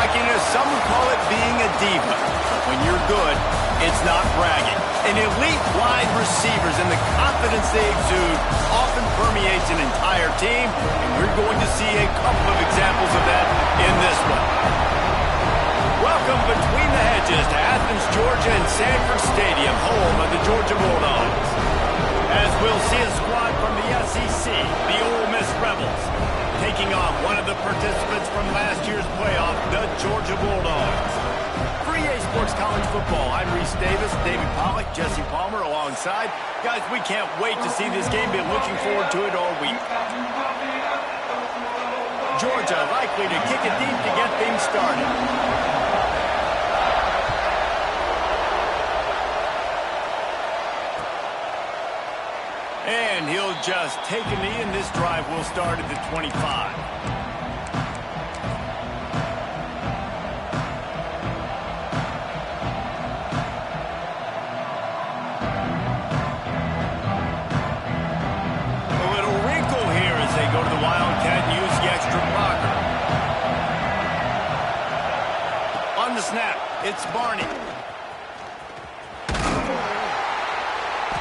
cockiness, some would call it being a diva. But when you're good, it's not bragging. And elite wide receivers and the confidence they exude often permeates an entire team, and we're going to see a couple of examples of that in this one. Welcome between the hedges to Athens, Georgia and Sanford Stadium, home of the Georgia Bulldogs. As we'll see a squad from the SEC, the Ole Miss Rebels, taking on one of the participants from last year's playoff, the Georgia Bulldogs. For EA Sports College Football, I'm Reese Davis, David Pollack, Jesse Palmer alongside. Guys, we can't wait to see this game. Been looking forward to it all week. Georgia likely to kick it deep to get things started. And he'll just take a knee, and this drive will start at the 25. A little wrinkle here as they go to the Wildcat and use the extra blocker. On the snap, it's Barney.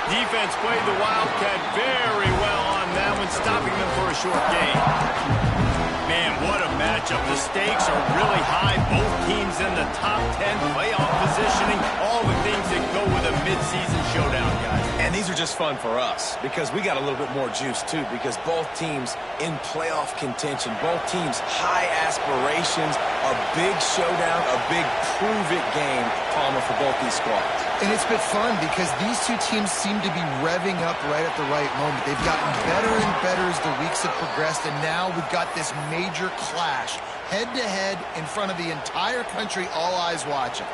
Defense played the Wildcat very well on that one, stopping them for a short gain. Man, what a matchup. The stakes are really high. Both teams in the top 10, playoff positioning, all the things that go with a midseason showdown, guys. And these are just fun for us because we got a little bit more juice, too, because both teams in playoff contention, both teams high aspirations, a big showdown, a big prove-it game, Palmer, for both these squads. And it's been fun because these two teams seem to be revving up right at the right moment. They've gotten better and better as the weeks have progressed, and now we've got this major clash, head-to-head in front of the entire country, all eyes watching.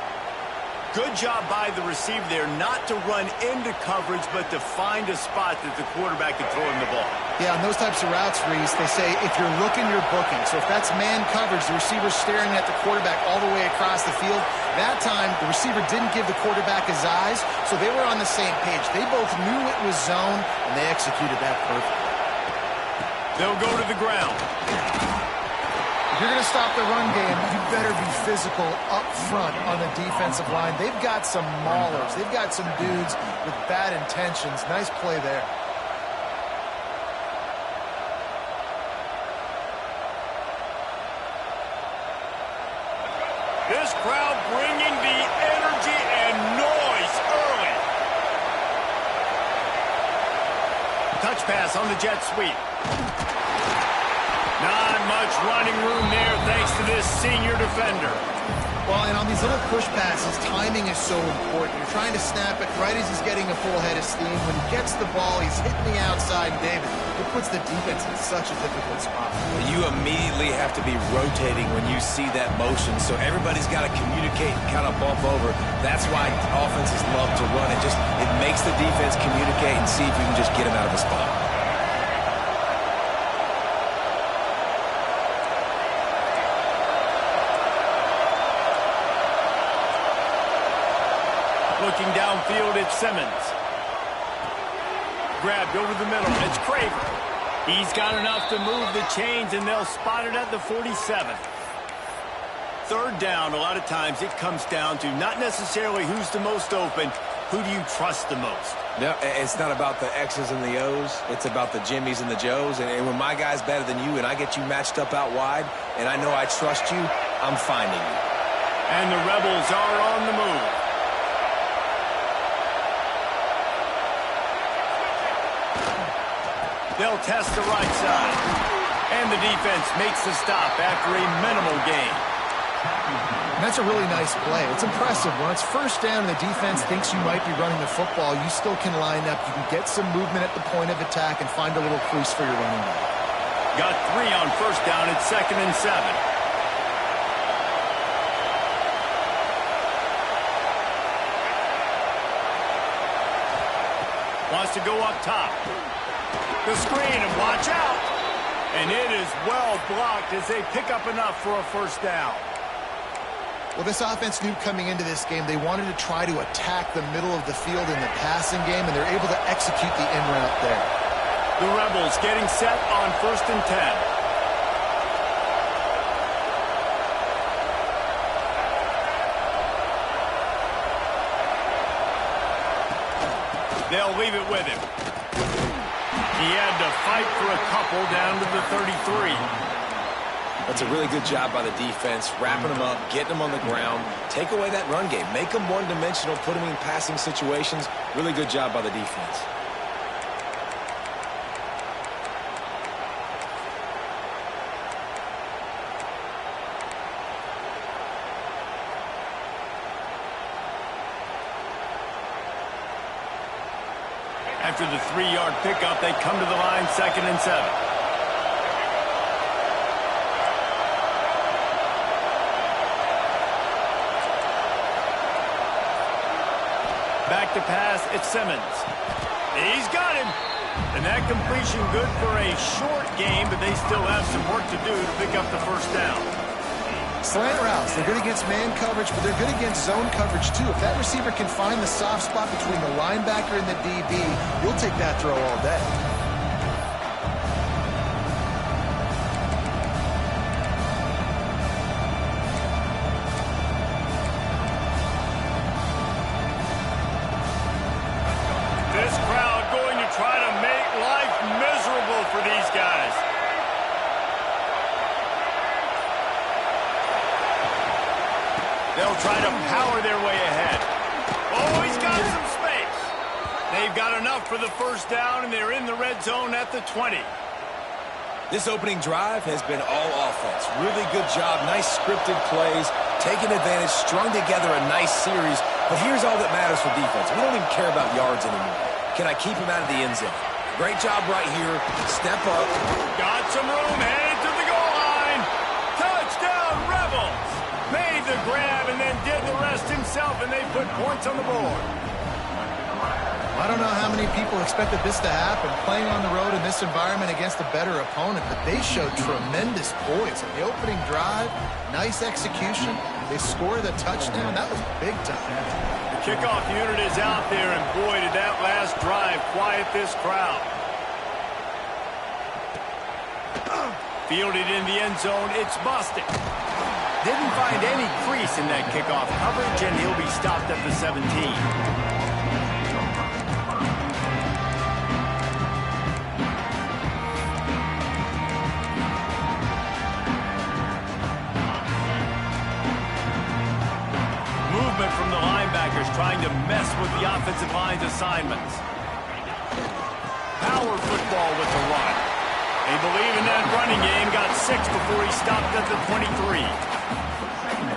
Good job by the receiver there not to run into coverage, but to find a spot that the quarterback can throw him the ball. Yeah, on those types of routes, Reese, they say if you're looking, you're booking. So if that's man coverage, the receiver's staring at the quarterback all the way across the field. That time, the receiver didn't give the quarterback his eyes, so they were on the same page. They both knew it was zone, and they executed that perfectly. They'll go to the ground. If you're going to stop the run game, you better be physical up front on the defensive line. They've got some maulers. They've got some dudes with bad intentions. Nice play there. This crowd bringing the energy and noise early. Touch pass on the jet sweep. Not much running room there thanks to this senior defender. Well, and on these little push passes, timing is so important. You're trying to snap it right as he's getting a full head of steam. When he gets the ball, he's hitting the outside. David, it puts the defense in such a difficult spot. You immediately have to be rotating when you see that motion, so everybody's got to communicate and kind of bump over. That's why offenses love to run it. It makes the defense communicate and see if you can just get him out of a spot. Looking downfield, it's Simmons. Grabbed over the middle, it's Craver. He's got enough to move the chains, and they'll spot it at the 47. Third down, a lot of times it comes down to not necessarily who's the most open, who do you trust the most? No, it's not about the X's and the O's. It's about the Jimmies and the Joes. And when my guy's better than you and I get you matched up out wide, and I know I trust you, I'm finding you. And the Rebels are on the move. They'll test the right side. And the defense makes the stop after a minimal gain. And that's a really nice play. It's impressive. When it's first down and the defense thinks you might be running the football, you still can line up. You can get some movement at the point of attack and find a little crease for your running back. Got 3 on first down at 2nd and 7. Wants to go up top. The screen, and watch out. And it is well blocked as they pick up enough for a first down. Well, this offense knew coming into this game they wanted to try to attack the middle of the field in the passing game, and they're able to execute the in route there. The Rebels getting set on 1st and 10. They'll leave it with him. He had to fight for a couple down to the 33. That's a really good job by the defense, wrapping them up, getting them on the ground. Take away that run game. Make them one-dimensional, put them in passing situations. Really good job by the defense. After the 3-yard pickup, they come to the line, 2nd and 7. Back to pass, it's Simmons. He's got him. And that completion good for a short game, but they still have some work to do to pick up the first down. Slant routes, they're good against man coverage, but they're good against zone coverage too. If that receiver can find the soft spot between the linebacker and the DB, you'll take that throw all day. This crowd going to try to make life miserable for these guys. They'll try to power their way ahead. Oh, he's got some space. They've got enough for the first down, and they're in the red zone at the 20. This opening drive has been all offense. Really good job. Nice scripted plays. Taking advantage, strung together a nice series. But here's all that matters for defense. We don't even care about yards anymore. Can I keep him out of the end zone? Great job right here. Step up. Got some room, headed to the goal line. Touchdown, Rebels. Made the grab and then did the rest himself, and they put points on the board. I don't know how many people expected this to happen, playing on the road in this environment against a better opponent, but they showed tremendous poise. In the opening drive, nice execution. They scored a touchdown. That was big time. The kickoff unit is out there, and boy, did that last drive quiet this crowd. Fielded in the end zone, it's busted. Didn't find any crease in that kickoff coverage, and he'll be stopped at the 17. Movement from the linebackers trying to mess with the offensive line's assignments. Power football with the run. They believe in that running game. Got 6 before he stopped at the 23.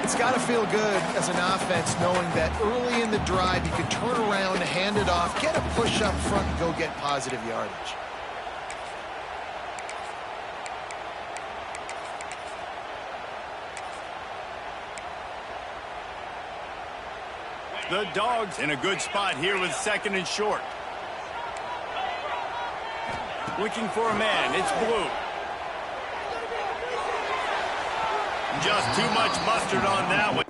It's got to feel good as an offense knowing that early in the drive you can turn around, hand it off, get a push up front, and go get positive yardage. The Dogs in a good spot here with 2nd and short. Looking for a man. It's Blue. Just too much mustard on that one.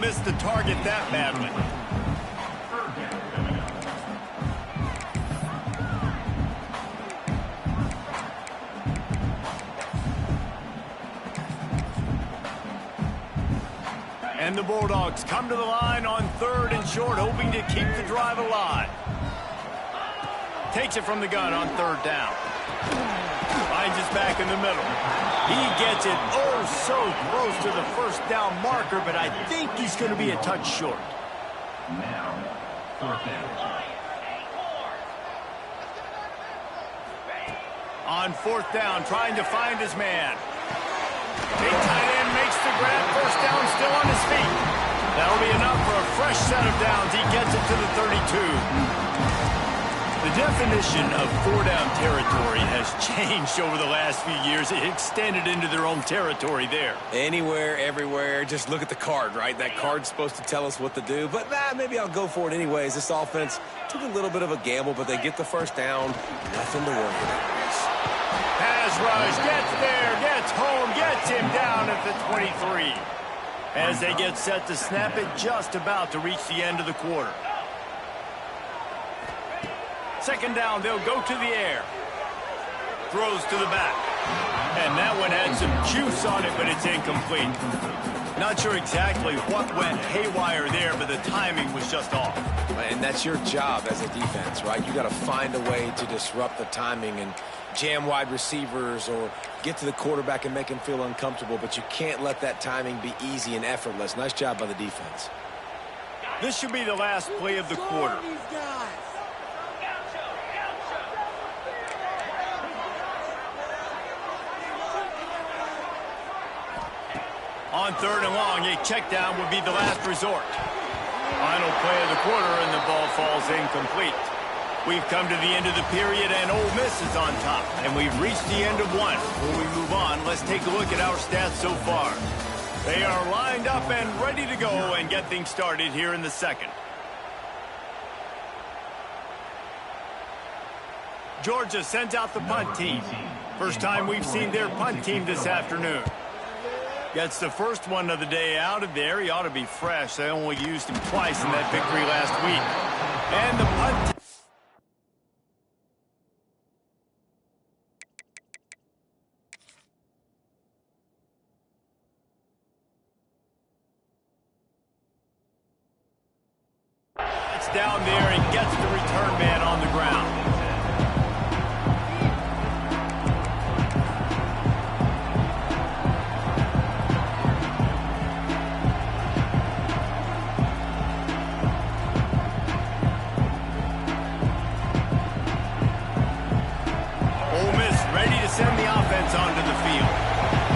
Missed the target that badly. And the Bulldogs come to the line on 3rd and short, hoping to keep the drive alive. Takes it from the gun on 3rd down. Finds his back in the middle. He gets it oh so close to the first down marker, but I think he's going to be a touch short. Now, 4th down. On 4th down, trying to find his man. Big tight end makes the grab, first down, still on his feet. That'll be enough for a fresh set of downs. He gets it to the 32. The definition of four-down territory has changed over the last few years. It extended into their own territory there. Anywhere, everywhere, just look at the card, right? That card's supposed to tell us what to do, but maybe I'll go for it anyways. This offense took a little bit of a gamble, but they get the first down. Nothing to worry about. Pass rush, gets there, gets home, gets him down at the 23. As they get set to snap it, just about to reach the end of the quarter. Second down, they'll go to the air. Throws to the back. And that one had some juice on it, but it's incomplete. Not sure exactly what went haywire there, but the timing was just off. And that's your job as a defense, right? You got to find a way to disrupt the timing and jam wide receivers or get to the quarterback and make him feel uncomfortable, but you can't let that timing be easy and effortless. Nice job by the defense. This should be the last play of the quarter. On third and long, a check down would be the last resort. Final play of the quarter, and the ball falls incomplete. We've come to the end of the period, and Ole Miss is on top. And we've reached the end of one. Before we move on, let's take a look at our stats so far. They are lined up and ready to go and get things started here in the second. Georgia sends out the punt team. First time we've seen their punt team this afternoon. Gets the first one of the day out of there. He ought to be fresh. They only used him twice in that victory last week. And the punt. It's down there and gets the return man on the ground. Send the offense onto the field.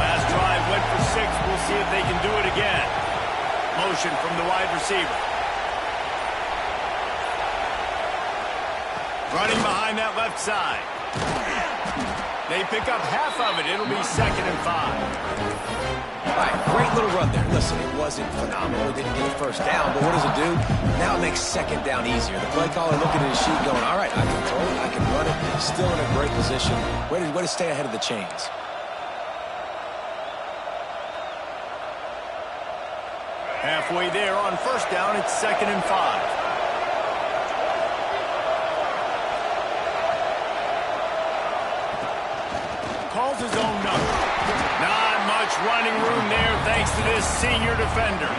Last drive went for 6. We'll see if they can do it again. Motion from the wide receiver. Running behind that left side. They pick up half of it. It'll be 2nd and 5. All right, great little run there. Listen, it wasn't phenomenal. It didn't get a first down, but what does it do? Now it makes 2nd down easier. The play caller looking at his sheet going, all right, I can throw it, I can run it. Still in a great position. Way to stay ahead of the chains. Halfway there on first down, it's 2nd and 5. Calls his own number. Not much running room there thanks to this senior defender.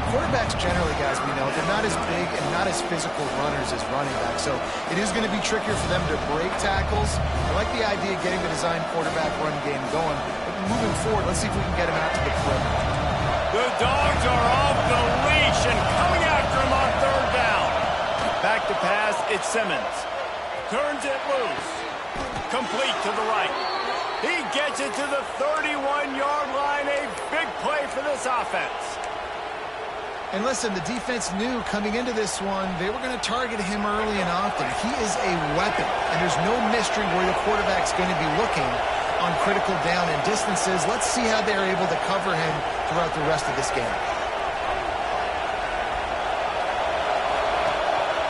Quarterbacks generally, guys, we know, they're not as big and not as physical runners as running backs, so it is going to be trickier for them to break tackles. I like the idea of getting the design quarterback run game going, but moving forward, let's see if we can get him out to the perimeter. The Dogs are off the leash and coming after him on third down. Back to pass, it's Simmons. Turns it loose. Complete to the right. He gets it to the 31-yard line. A big play for this offense. And listen, the defense knew coming into this one, they were going to target him early and often. He is a weapon, and there's no mystery where the quarterback's going to be looking on critical down and distances. Let's see how they're able to cover him throughout the rest of this game.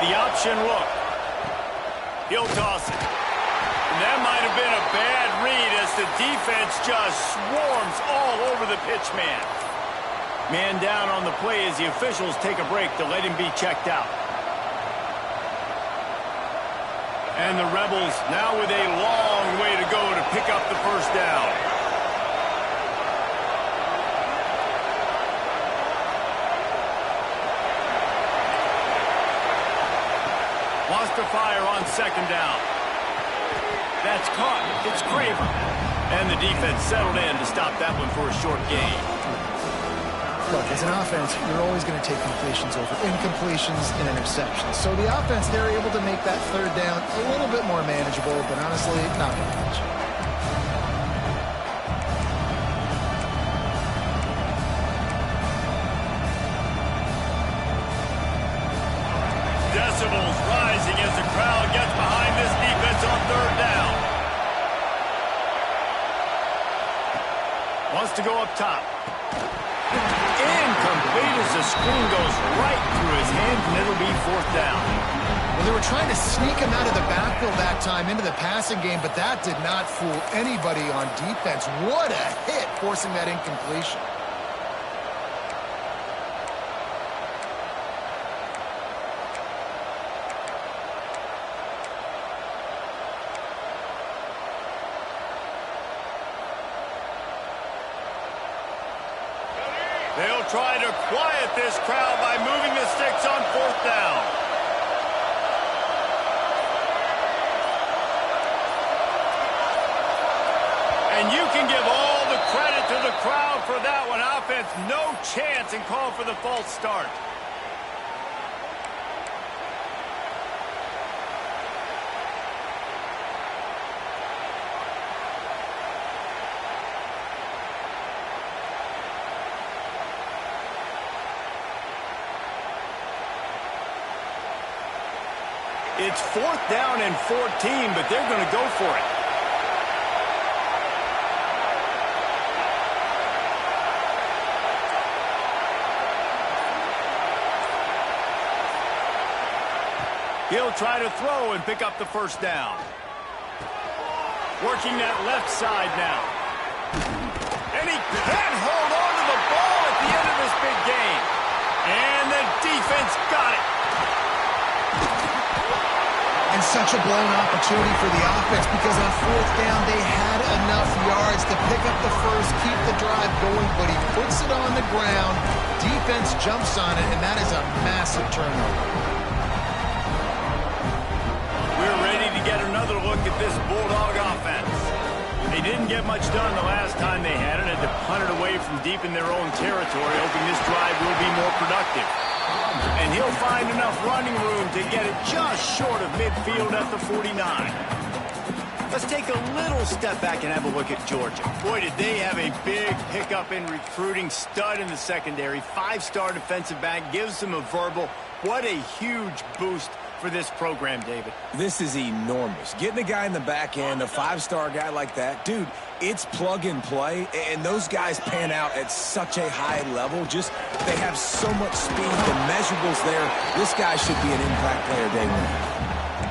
The option look. He'll toss it. And that might have been a bad read as the defense just swarms all over the pitch man. Man down on the play as the officials take a break to let him be checked out. And the Rebels now with a long way to go to pick up the first down. Wants to fire on 2nd down. That's caught. It's Craver. And the defense settled in to stop that one for a short gain. Look, as an offense, you're always going to take completions over incompletions and interceptions. So the offense, they're able to make that third down a little bit more manageable, but honestly, not very much. Decibels rising as the crowd gets behind to go up top. Incomplete as the screen goes right through his hands, and it'll be 4th down. Well, they were trying to sneak him out of the backfield that time into the passing game, but that did not fool anybody on defense. What a hit, forcing that incompletion. They'll try to quiet this crowd by moving the sticks on 4th down. And you can give all the credit to the crowd for that one. Offense, no chance, and call for the false start. It's 4th down and 14, but they're going to go for it. He'll try to throw and pick up the 1st down. Working that left side now. And he can't hold on to the ball at the end of this big game. And the defense got it. And such a blown opportunity for the offense because on 4th down they had enough yards to pick up the first, keep the drive going, but he puts it on the ground. Defense jumps on it, and that is a massive turnover. We're ready to get another look at this Bulldog offense. They didn't get much done the last time they had it, had to punt it away from deep in their own territory, hoping this drive will be more productive. And he'll find enough running room to get it just short of midfield at the 49. Let's take a little step back and have a look at Georgia. Boy, did they have a big pickup in recruiting. Stud in the secondary. 5-star defensive back. Gives them a verbal. What a huge boost for this program, David. This is enormous. Getting a guy in the back end, a 5-star guy like that, dude, it's plug and play, and those guys pan out at such a high level. Just, they have so much speed. The measurables there. This guy should be an impact player day one.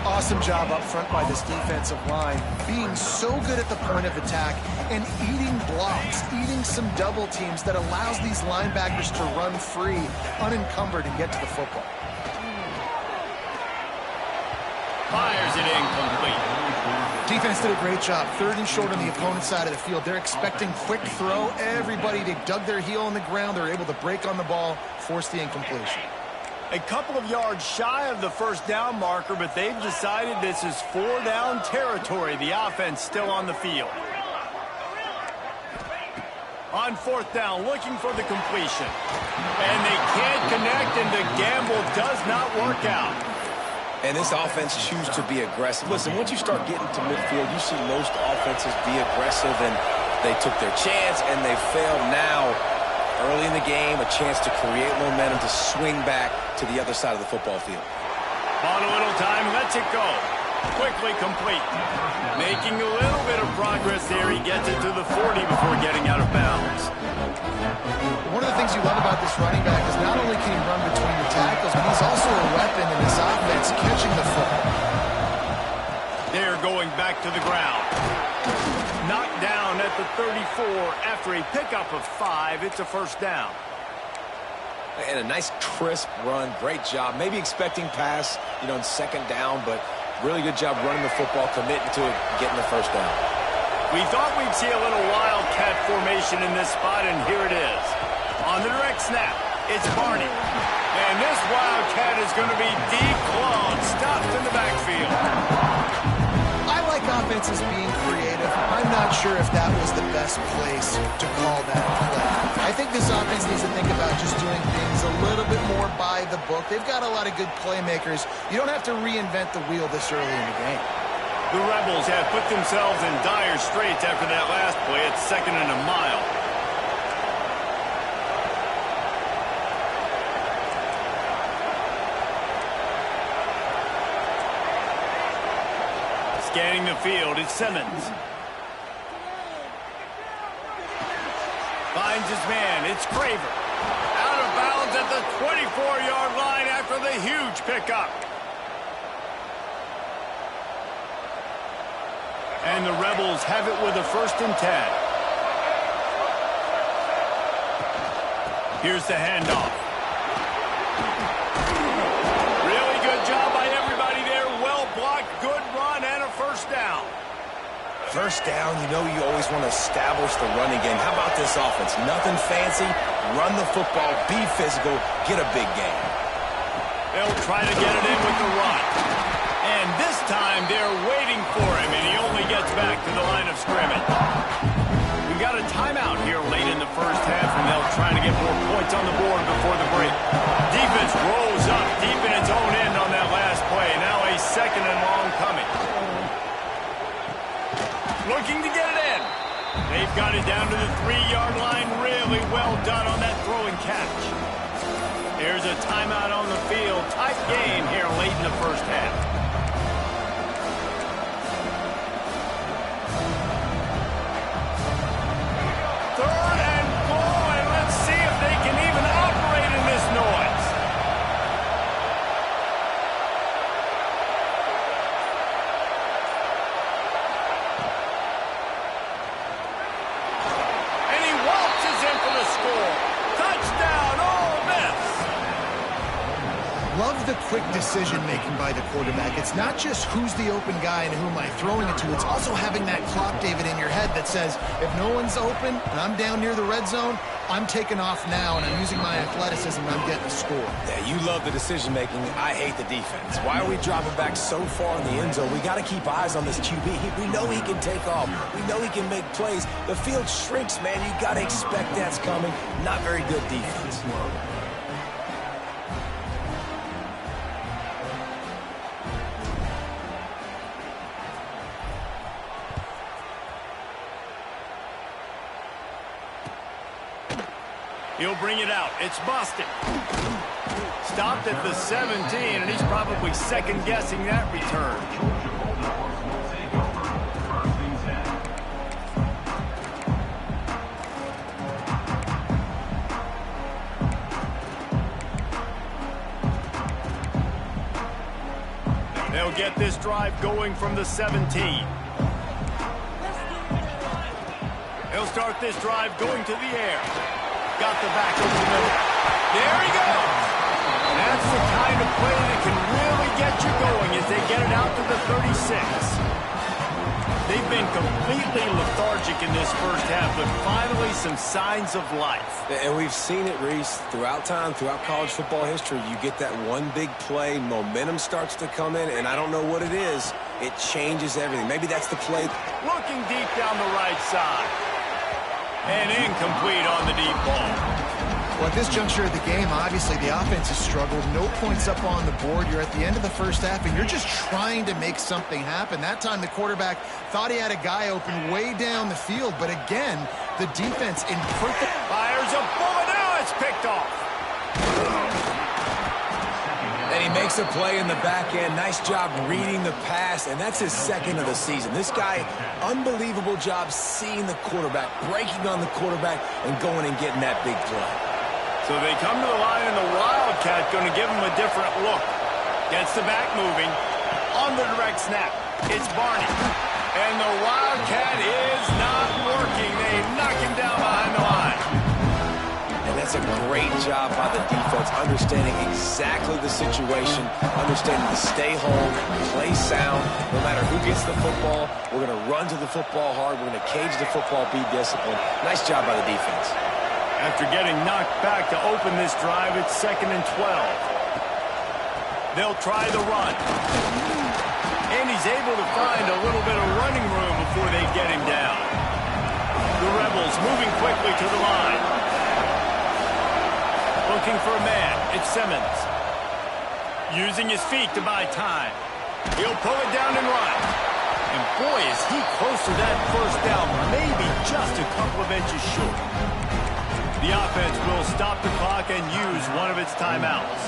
Awesome job up front by this defensive line, being so good at the point of attack and eating blocks, eating some double teams that allows these linebackers to run free, unencumbered, and get to the football. Fires it incomplete. Defense did a great job. 3rd and short on the opponent's side of the field. They're expecting quick throw. Everybody, they dug their heel on the ground. They're able to break on the ball, force the incompletion. A couple of yards shy of the 1st down marker, but they've decided this is 4-down territory. The offense still on the field. On 4th down, looking for the completion. And they can't connect, and the gamble does not work out. And this offense chooses to be aggressive. Listen, once you start getting to midfield, you see most offenses be aggressive, and they took their chance, and they failed now. Early in the game, a chance to create momentum to swing back to the other side of the football field. On a little time, lets it go. Quickly complete. Making a little bit of progress there. He gets it to the 40 before getting out of bounds. One of the things you love about this running back is not only can he run between the tackles, but he's also a weapon in this offense, catching the football. They're going back to the ground. Knocked down at the 34 after a pickup of 5. It's a 1st down. And a nice crisp run. Great job. Maybe expecting pass, in 2nd down, but really good job running the football, committing to it, getting the 1st down. We thought we'd see a little wildcat formation in this spot, and here it is. On the direct snap, it's Barney. And this wildcat is going to be declawed, stuffed in the backfield. I like offenses being creative. I'm not sure if that was the best place to call that play. I think this offense needs to think about just doing things a little bit more by the book. They've got a lot of good playmakers. You don't have to reinvent the wheel this early in the game. The Rebels have put themselves in dire straits after that last play. It's 2nd and a mile. Scanning the field, it's Simmons. Finds his man. It's Craver. Out of bounds at the 24-yard line after the huge pickup. And the Rebels have it with a 1st and 10. Here's the handoff. Really good job by everybody there. Well blocked, good run, and a 1st down. First down, you know you always want to establish the running game. How about this offense? Nothing fancy. Run the football, be physical, get a big gain. They'll try to get it in with the run. And this time they're waiting for him, and he only gets back to the line of scrimmage. We got a timeout here late in the first half, and they'll try to get more points on the board before the break. Defense rolls up deep in its own end on that last play. Now a 2nd and long coming. Looking to get it in. They've got it down to the 3-yard line. Really well done on that throw and catch. There's a timeout on the field. Tight game here late in the first half. 3rd and goal, and let's see if they can even operate in this noise. Love the quick decision-making by the quarterback. It's not just who's the open guy and who am I throwing it to. It's also having that clock, David, in your head that says, if no one's open and I'm down near the red zone, I'm taking off now, and I'm using my athleticism, and I'm getting a score. Yeah, you love the decision-making. I hate the defense. Why are we dropping back so far in the end zone? We got to keep eyes on this QB. We know he can take off. We know he can make plays. The field shrinks, man. You got to expect that's coming. Not very good defense. He'll bring it out. It's Boston. Stopped at the 17, and he's probably second-guessing that return. They'll get this drive going from the 17. They'll start this drive going to the air. Got the back over the middle. There he goes. That's the kind of play that can really get you going as they get it out to the 36. They've been completely lethargic in this first half, but finally some signs of life. And we've seen it, Reese, throughout time, throughout college football history. You get that one big play, momentum starts to come in, and I don't know what it is. It changes everything. Maybe that's the play. Looking deep down the right side. And incomplete on the deep ball. Well, at this juncture of the game, obviously the offense has struggled. No points up on the board. You're at the end of the first half, and you're just trying to make something happen. That time the quarterback thought he had a guy open way down the field, but again, the defense in perfect... Fires a bullet. Now it's picked off. And he makes a play in the back end. Nice job reading the pass, and that's his 2nd of the season. This guy, unbelievable job seeing the quarterback, breaking on the quarterback, and going and getting that big play. So they come to the line, and the Wildcat going to give him a different look. Gets the back moving. On the direct snap, it's Barney. And the Wildcat is not working. They knock him down behind the line. And that's a great job by the defense, understanding exactly the situation, understanding to stay home, play sound. No matter who gets the football, we're going to run to the football hard. We're going to cage the football, be disciplined. Nice job by the defense. After getting knocked back to open this drive, it's 2nd and 12. They'll try the run. And he's able to find a little bit of running room before they get him down. The Rebels moving quickly to the line. Looking for a man. It's Simmons. Using his feet to buy time. He'll pull it down and run. And boy, is he close to that first down. Maybe just a couple of inches short. The offense will stop the clock and use one of its timeouts.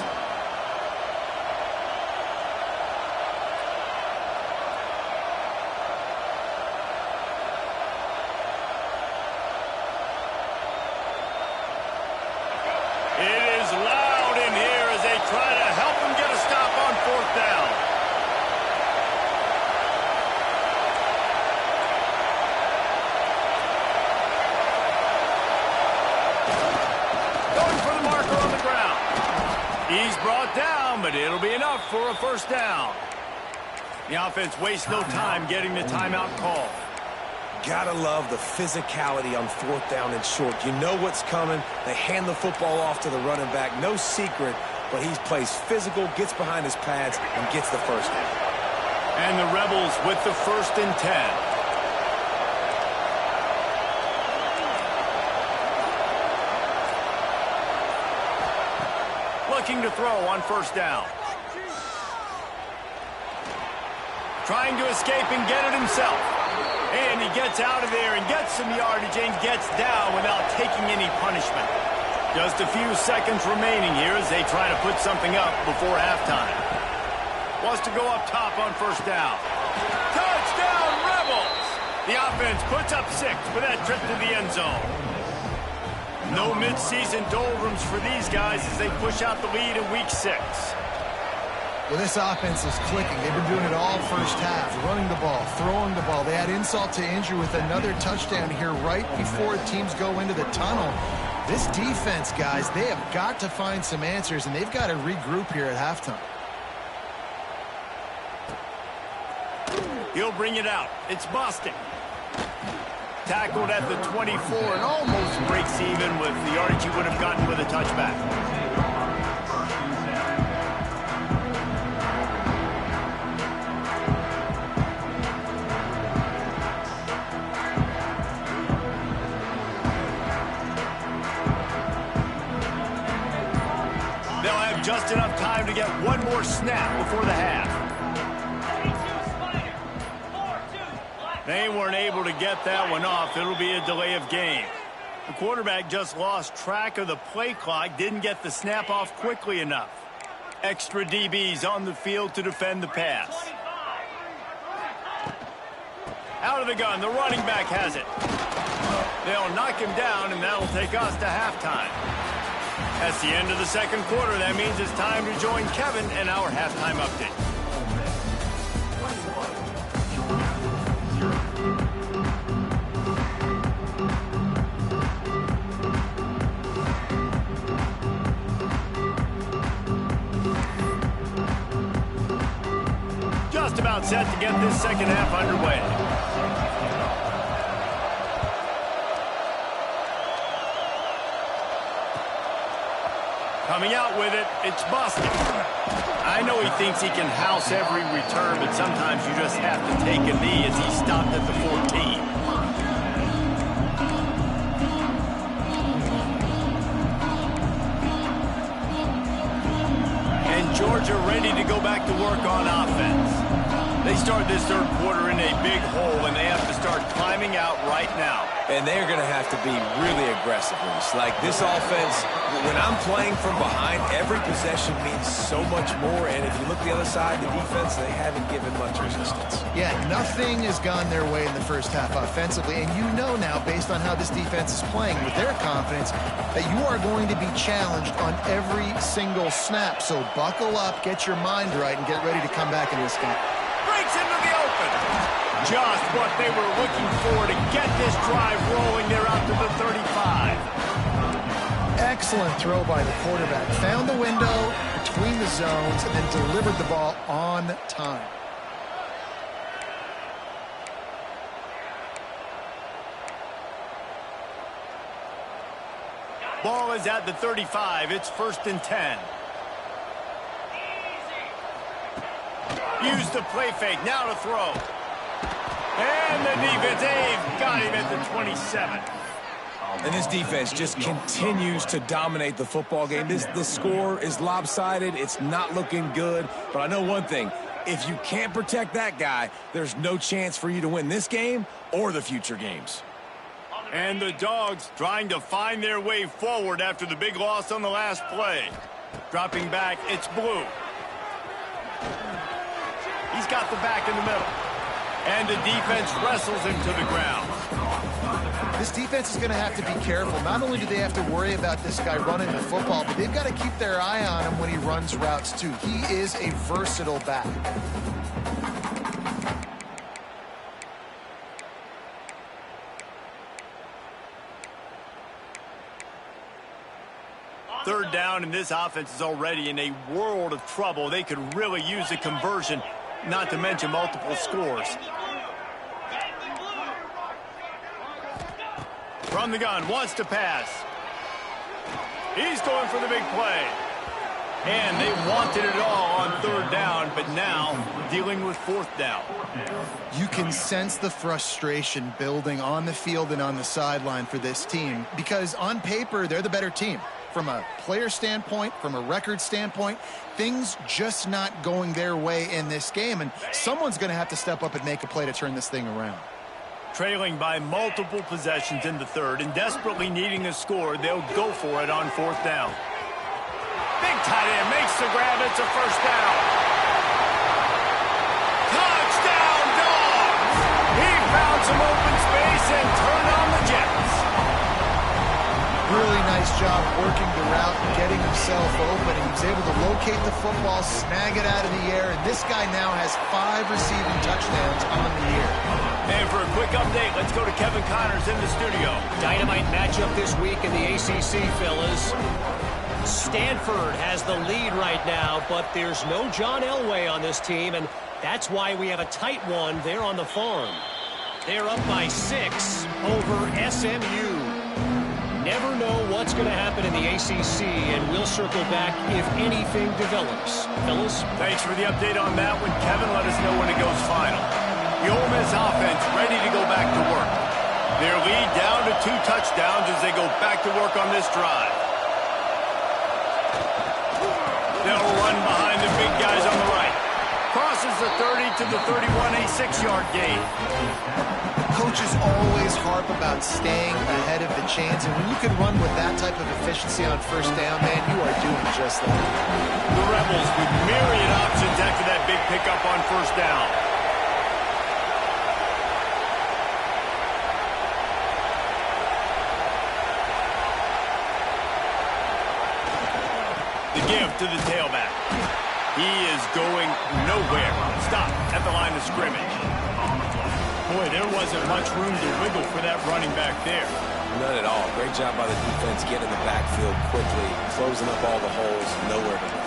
but it'll be enough for a first down. The offense wastes no time getting the timeout call. Gotta love the physicality on 4th down and short. You know what's coming. They hand the football off to the running back. No secret, but he plays physical, gets behind his pads, and gets the first down. And the Rebels with the 1st and 10. Looking to throw on 1st down. Trying to escape and get it himself. And he gets out of there and gets some yardage and gets down without taking any punishment. Just a few seconds remaining here as they try to put something up before halftime. Wants to go up top on 1st down. Touchdown, Rebels! The offense puts up 6 with that trip to the end zone. No midseason doldrums for these guys as they push out the lead in Week 6. Well, this offense is clicking. They've been doing it all first half, running the ball, throwing the ball. They had insult to injury with another touchdown here right before teams go into the tunnel. This defense, guys, they have got to find some answers, and they've got to regroup here at halftime. He'll bring it out. It's Boston. Tackled at the 24 and almost breaks even with the yardage he would have gotten with a touchback. They'll have just enough time to get one more snap before the half. They weren't able to get that one off. It'll be a delay of game. The quarterback just lost track of the play clock, didn't get the snap off quickly enough. Extra DBs on the field to defend the pass. Out of the gun, the running back has it. They'll knock him down, and that'll take us to halftime. That's the end of the second quarter. That means it's time to join Kevin and our halftime update. Just about set to get this second half underway. Coming out with it, it's Boston. I know he thinks he can house every return, but sometimes you just have to take a knee as he stopped at the 14. And Georgia ready to go back to work on offense. They start this third quarter in a big hole, and they have to start climbing out right now. And they're going to have to be really aggressive. Like this offense, when I'm playing from behind, every possession means so much more. And if you look the other side, the defense, they haven't given much resistance. Yeah, nothing has gone their way in the first half offensively. And you know now, based on how this defense is playing with their confidence, that you are going to be challenged on every single snap. So buckle up, get your mind right, and get ready to come back in this game. Breaks into the open. Just what they were looking for to get this drive rolling. They're out to the 35. Excellent throw by the quarterback. Found the window between the zones and then delivered the ball on time. Ball is at the 35. It's 1st and 10. Use the play fake. Now to throw. And the defense, they've got him at the 27. And this defense just continues to dominate the football game. This score is lopsided. It's not looking good. But I know one thing. If you can't protect that guy, there's no chance for you to win this game or the future games. And the Dogs trying to find their way forward after the big loss on the last play. Dropping back, it's Blue. He's got the back in the middle. And the defense wrestles him to the ground. This defense is going to have to be careful. Not only do they have to worry about this guy running the football, but they've got to keep their eye on him when he runs routes too. He is a versatile back. third down, and this offense is already in a world of trouble. They could really use a conversion, not to mention multiple scores. From the gun, wants to pass. He's going for the big play. And they wanted it all on third down, but now dealing with fourth down. You can sense the frustration building on the field and on the sideline for this team because on paper, they're the better team. From a player standpoint, from a record standpoint, things just not going their way in this game, and someone's going to have to step up and make a play to turn this thing around. Trailing by multiple possessions in the third and desperately needing a score, they'll go for it on fourth down. Big tight end makes the grab. It's a first down. Touchdown, Dogs! He found some open space and turned on the Jets. Really nice job working the route and getting himself open. He was able to locate the football, snag it out of the air, and this guy now has 5 receiving touchdowns on the year. And for a quick update, let's go to Kevin Connors in the studio. Dynamite matchup this week in the ACC, fellas. Stanford has the lead right now, but there's no John Elway on this team, and that's why we have a tight one there on the farm. They're up by 6 over SMU. Never know what's going to happen in the ACC, and we'll circle back if anything develops. Fellas? Thanks for the update on that one. Kevin, let us know when it goes final. The Ole Miss offense ready to go back to work. Their lead down to 2 touchdowns as they go back to work on this drive. They'll run behind the big guys on the right. Crosses the 30 to the 31, a 6-yard gain. Coaches always harp about staying ahead of the chains, and when you can run with that type of efficiency on first down, man, you are doing just that. The Rebels with myriad options after that big pickup on first down. The give to the tailback. He is going nowhere. Stop at the line of scrimmage. Boy, there wasn't much room to wiggle for that running back there. None at all. Great job by the defense getting the backfield quickly, closing up all the holes, nowhere to go.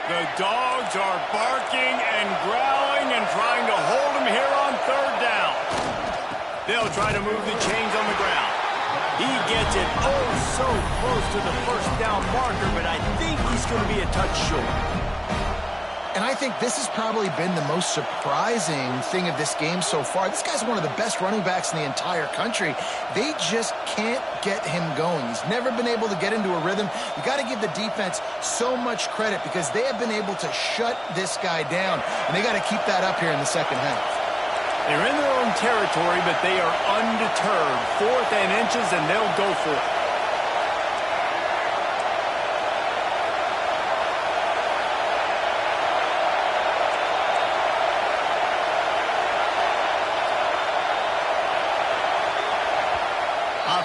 The Dogs are barking and growling and trying to hold him here on third down. They'll try to move the chains on the ground. He gets it so close to the first down marker, but I think he's going to be a touch short. And I think this has probably been the most surprising thing of this game so far. This guy's one of the best running backs in the entire country. They just can't get him going. He's never been able to get into a rhythm. You got to give the defense so much credit because they have been able to shut this guy down, and they got to keep that up here in the second half. They're in their own territory, but they are undeterred. 4th and inches, and they'll go for it.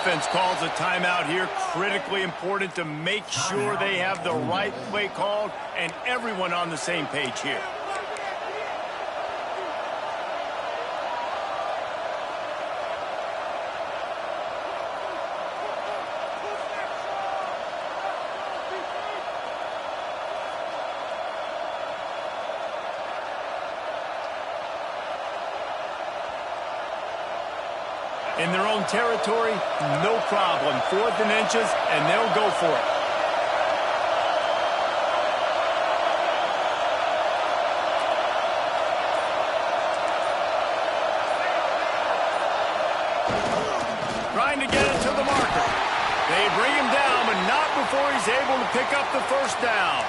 Offense calls a timeout here. Critically important to make sure they have the right play called and everyone on the same page here. In their own territory, no problem. 4th and inches, and they'll go for it. Trying to get it to the marker. They bring him down, but not before he's able to pick up the first down.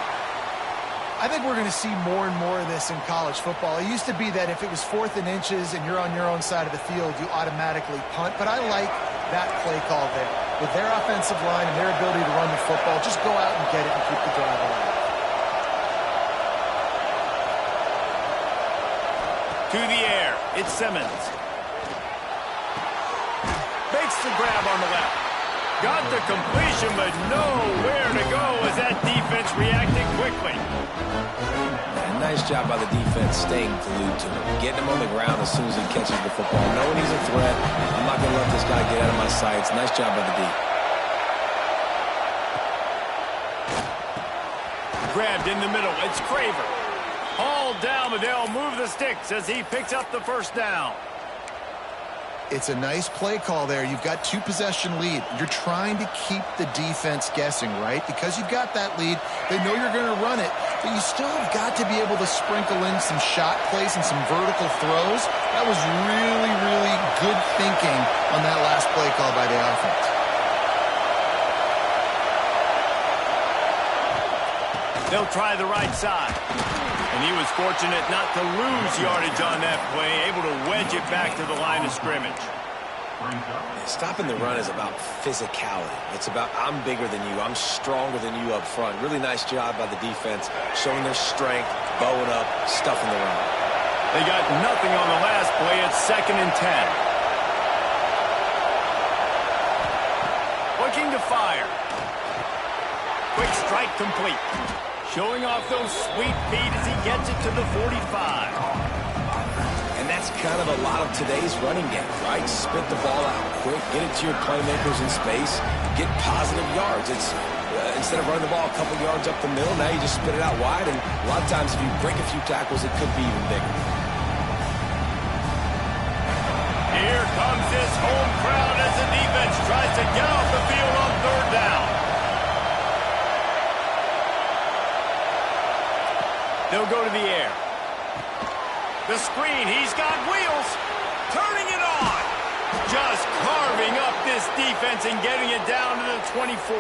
I think we're going to see more and more of this in college football. It used to be that if it was 4th and inches and you're on your own side of the field, you automatically punt. But I like that play call there. With their offensive line and their ability to run the football, just go out and get it and keep the drive alive. To the air, it's Simmons. the grab on the left. Got the completion, but nowhere to go as that defense reacted quickly. And nice job by the defense staying glued to him. Getting him on the ground as soon as he catches the football. Knowing he's a threat, I'm not going to let this guy get out of my sights. Nice job by the D. Grabbed in the middle. It's Craver. Hauled down, but they'll move the sticks as he picks up the first down. It's a nice play call there. You've got 2-possession lead. You're trying to keep the defense guessing, right? Because you've got that lead, they know you're going to run it, but you still have got to be able to sprinkle in some shot plays and some vertical throws. That was really, really good thinking on that last play call by the offense. They'll try the right side. And he was fortunate not to lose yardage on that play, able to wedge it back to the line of scrimmage. Stopping the run is about physicality. It's about I'm bigger than you, I'm stronger than you up front. Really nice job by the defense, showing their strength, bowing up, stuffing the run. They got nothing on the last play. It's 2nd and 10. Looking to fire. Quick strike complete. Showing off those sweet feet as he gets it to the 45. And that's kind of a lot of today's running game, right? Spit the ball out quick, get it to your playmakers in space, get positive yards. It's instead of running the ball a couple yards up the middle, now you just spit it out wide, and a lot of times if you break a few tackles, it could be even bigger. Here comes this home crowd as the defense tries to get off the field on 3rd down. They'll go to the air. The screen, he's got wheels. Turning it on. Just carving up this defense and getting it down to the 24.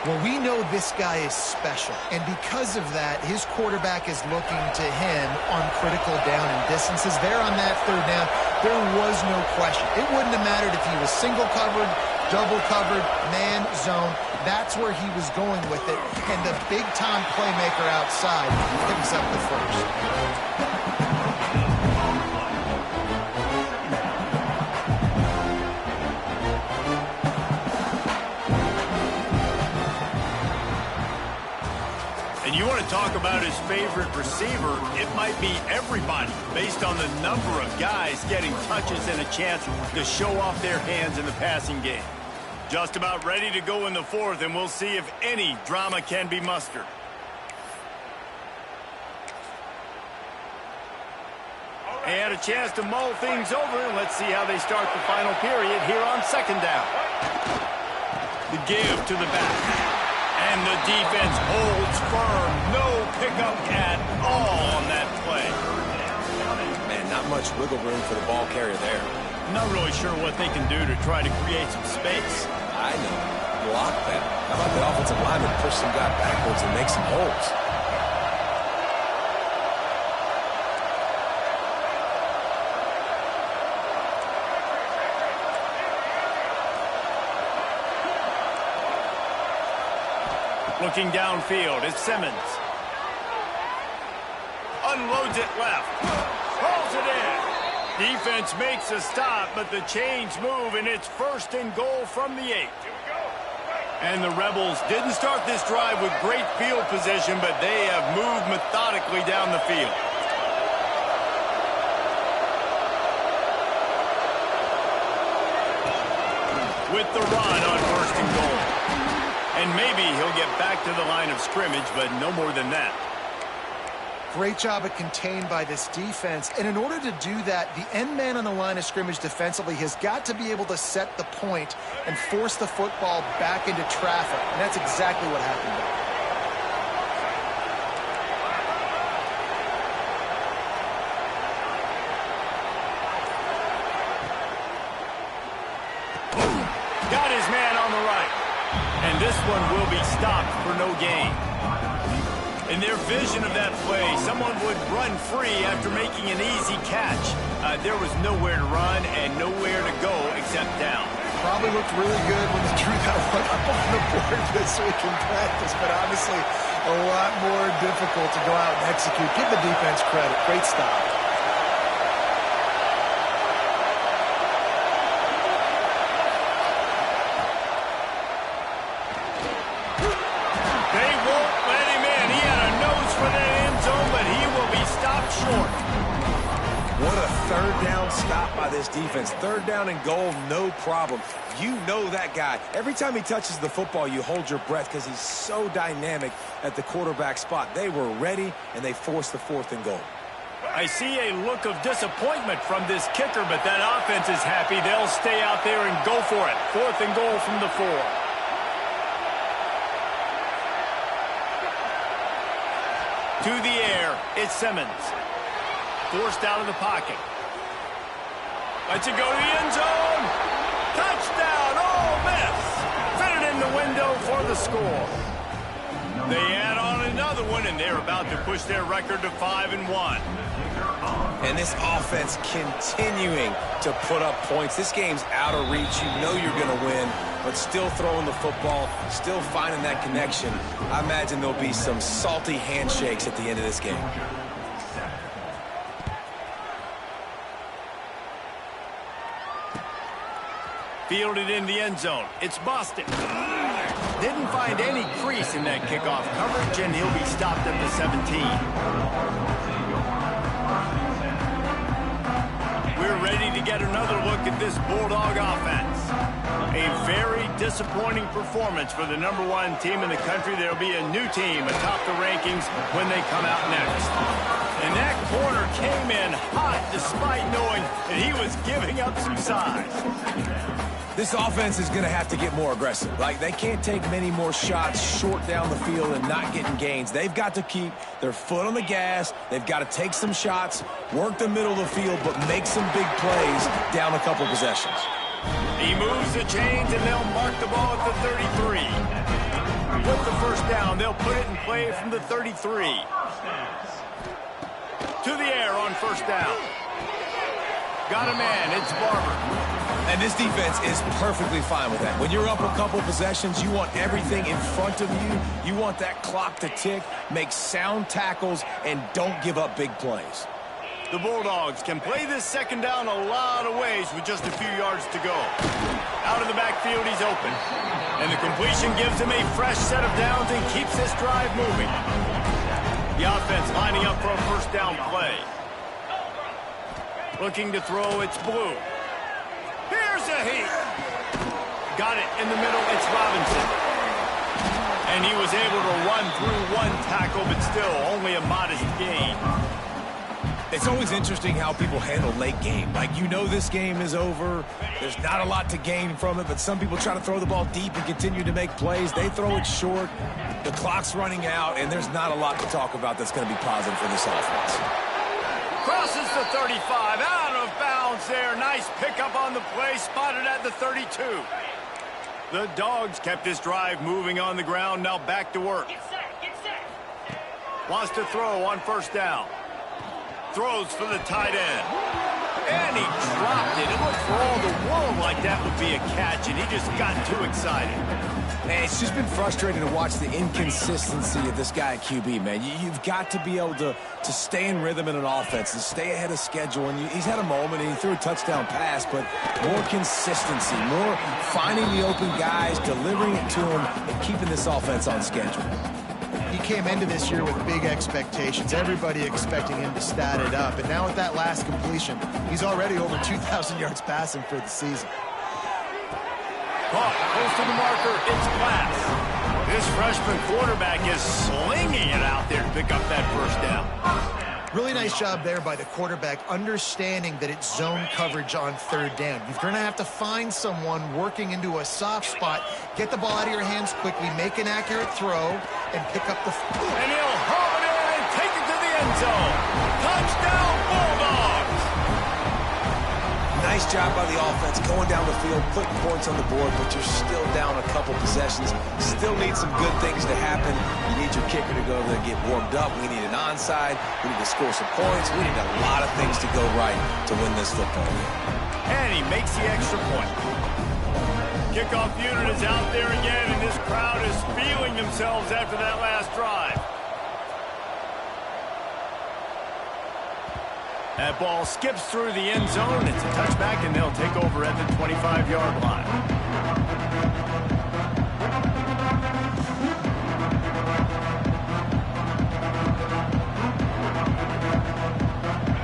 Well, we know this guy is special, and because of that, his quarterback is looking to him on critical down and distances. There on that 3rd down, there was no question. It wouldn't have mattered if he was single covered, double covered, man, zone. That's where he was going with it, and the big-time playmaker outside picks up the first. And you want to talk about his favorite receiver, it might be everybody based on the number of guys getting touches and a chance to show off their hands in the passing game. Just about ready to go in the 4th, and we'll see if any drama can be mustered. And a chance to mull things over, and let's see how they start the final period here on 2nd down. The give to the back. And the defense holds firm. No pickup at all on that play. Man, not much wiggle room for the ball carrier there. I'm not really sure what they can do to try to create some space. I know. Block that. How about the offensive lineman push some guy backwards and make some holes? Looking downfield, it's Simmons. Unloads it left. Hauls it in. Defense makes a stop, but the chains move, and it's 1st and goal from the 8. And the Rebels didn't start this drive with great field position, but they have moved methodically down the field. With the run on 1st and goal. And maybe he'll get back to the line of scrimmage, but no more than that. Great job at contained by this defense. And in order to do that, the end man on the line of scrimmage defensively has got to be able to set the point and force the football back into traffic. And that's exactly what happened there. Got his man on the right. And this one will be stopped for no gain. In their vision of that play, someone would run free after making an easy catch. There was nowhere to run and nowhere to go except down. Probably looked really good when they drew that one up on the board this week in practice, but honestly, a lot more difficult to go out and execute. Give the defense credit. Great stop. down stop by this defense. Third down and goal, no problem. You know that guy. Every time he touches the football, you hold your breath because he's so dynamic at the quarterback spot. They were ready, and they forced the 4th and goal. I see a look of disappointment from this kicker, but that offense is happy. They'll stay out there and go for it. 4th and goal from the 4. To the air, it's Simmons. Forced out of the pocket. Lets it go to the end zone. Touchdown, Ole Miss. Fit it in the window for the score. They add on another one, and they're about to push their record to 5-1. And this offense continuing to put up points. This game's out of reach. You know you're going to win, but still throwing the football, still finding that connection. I imagine there'll be some salty handshakes at the end of this game. Fielded in the end zone. It's Boston. Didn't find any crease in that kickoff coverage, and he'll be stopped at the 17. We're ready to get another look at this Bulldog offense. A very disappointing performance for the #1 team in the country. There'll be a new team atop the rankings when they come out next. And that corner came in hot despite knowing that he was giving up some size. This offense is going to have to get more aggressive. Like, they can't take many more shots short down the field and not getting gains. They've got to keep their foot on the gas. They've got to take some shots, work the middle of the field, but make some big plays down a couple possessions. He moves the chains, and they'll mark the ball at the 33. With the first down, they'll put it in play from the 33. To the air on first down. Got a man. It's Barber. And this defense is perfectly fine with that. When you're up a couple possessions, you want everything in front of you. You want that clock to tick, make sound tackles, and don't give up big plays. The Bulldogs can play this second down a lot of ways with just a few yards to go. Out of the backfield, he's open. And the completion gives him a fresh set of downs and keeps this drive moving. The offense lining up for a first down play. Looking to throw, it's Blue. Here's a heat. Got it in the middle, it's Robinson. And he was able to run through one tackle, but still only a modest gain. It's always interesting how people handle late game. Like, you know this game is over. There's not a lot to gain from it, but some people try to throw the ball deep and continue to make plays. They throw it short. The clock's running out, and there's not a lot to talk about that's going to be positive for this offense. Crosses the 35, out of bounds there. Nice pickup on the play, spotted at the 32. The Dogs kept this drive moving on the ground, now back to work. Get set. Wants to throw on first down. Throws for the tight end. And he dropped it. It looked for all the world like that would be a catch, and he just got too excited. Man, it's just been frustrating to watch the inconsistency of this guy at QB, man. You've got to be able to stay in rhythm in an offense and stay ahead of schedule. And he's had a moment, and he threw a touchdown pass, but more consistency, more finding the open guys, delivering it to him, and keeping this offense on schedule. He came into this year with big expectations. Everybody expecting him to stat it up. And now with that last completion, he's already over 2,000 yards passing for the season. Caught close to the marker, it's Glass. This freshman quarterback is slinging it out there to pick up that first down. Really nice job there by the quarterback, understanding that it's zone coverage on third down. You're going to have to find someone working into a soft spot, get the ball out of your hands quickly, make an accurate throw, and pick up the... And he'll haul it in and take it to the end zone. Touchdown, Bulldogs! Nice job by the offense going down the field, putting points on the board, but you're still down a couple possessions. Still need some good things to happen. You need your kicker to go there and get warmed up. We need an onside. We need to score some points. We need a lot of things to go right to win this football game. And he makes the extra point. Kickoff unit is out there again, and this crowd is feeling themselves after that last drive. That ball skips through the end zone. It's a touchback, and they'll take over at the 25-yard line.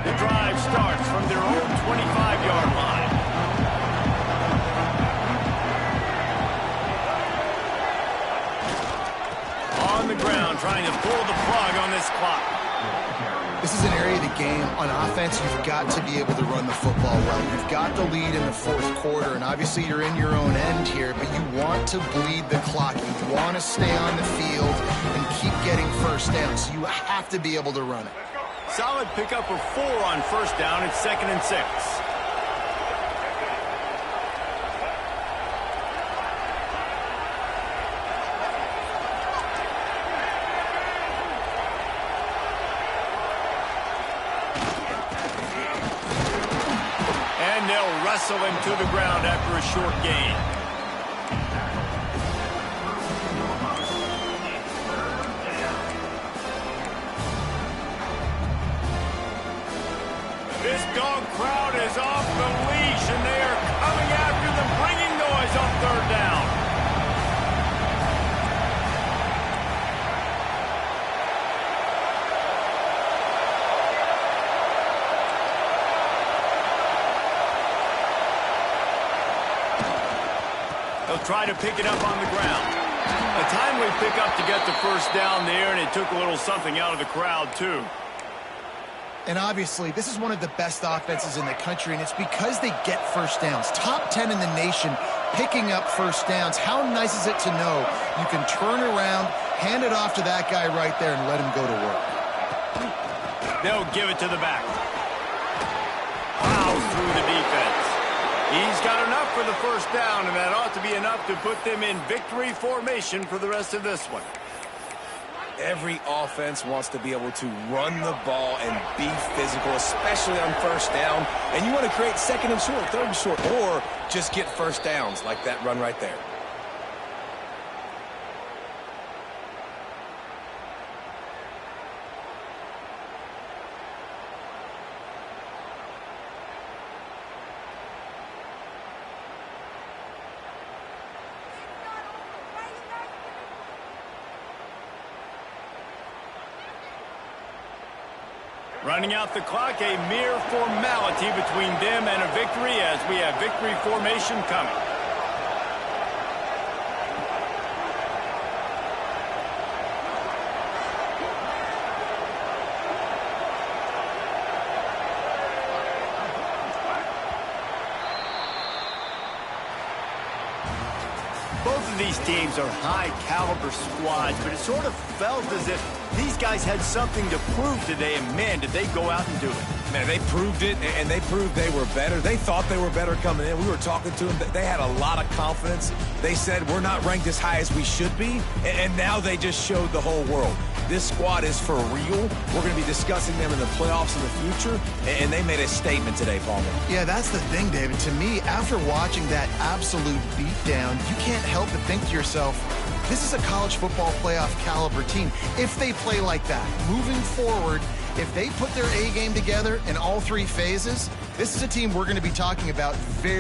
The drive starts from their own pull the plug on this clock. This is an area of the game. On offense, you've got to be able to run the football well. You've got the lead in the fourth quarter, and obviously you're in your own end here, but you want to bleed the clock. You want to stay on the field and keep getting first down, so you have to be able to run it. Solid pickup of 4 on first down. It's 2nd and 6. And they'll wrestle him to the ground after a short gain. This dog crowd is off the leash, and they are coming after them, bringing noise on 3rd down. They'll try to pick it up on the ground. A timely pickup to get the first down there, and it took a little something out of the crowd, too. And obviously, this is one of the best offenses in the country, and it's because they get first downs. Top 10 in the nation picking up first downs. How nice is it to know you can turn around, hand it off to that guy right there, and let him go to work. They'll give it to the back. Plows through the defense. He's got enough for the first down, and that ought to be enough to put them in victory formation for the rest of this one. Every offense wants to be able to run the ball and be physical, especially on first down. And you want to create 2nd and short, 3rd and short, or just get first downs like that run right there. Running out the clock, a mere formality between them and a victory as we have victory formation coming. Both of these teams are high-caliber squads, but it sort of felt as if these guys had something to prove today, and man, did they go out and do it. Man, they proved it, and they proved they were better. They thought they were better coming in. We were talking to them. They had a lot of confidence. They said, we're not ranked as high as we should be, and now they just showed the whole world. This squad is for real. We're going to be discussing them in the playoffs in the future, and they made a statement today, Palmer. Yeah, that's the thing, David. To me, after watching that absolute beatdown, you can't help but think to yourself, this is a college football playoff caliber team. If they play like that, moving forward, if they put their A game together in all 3 phases, this is a team we're going to be talking about very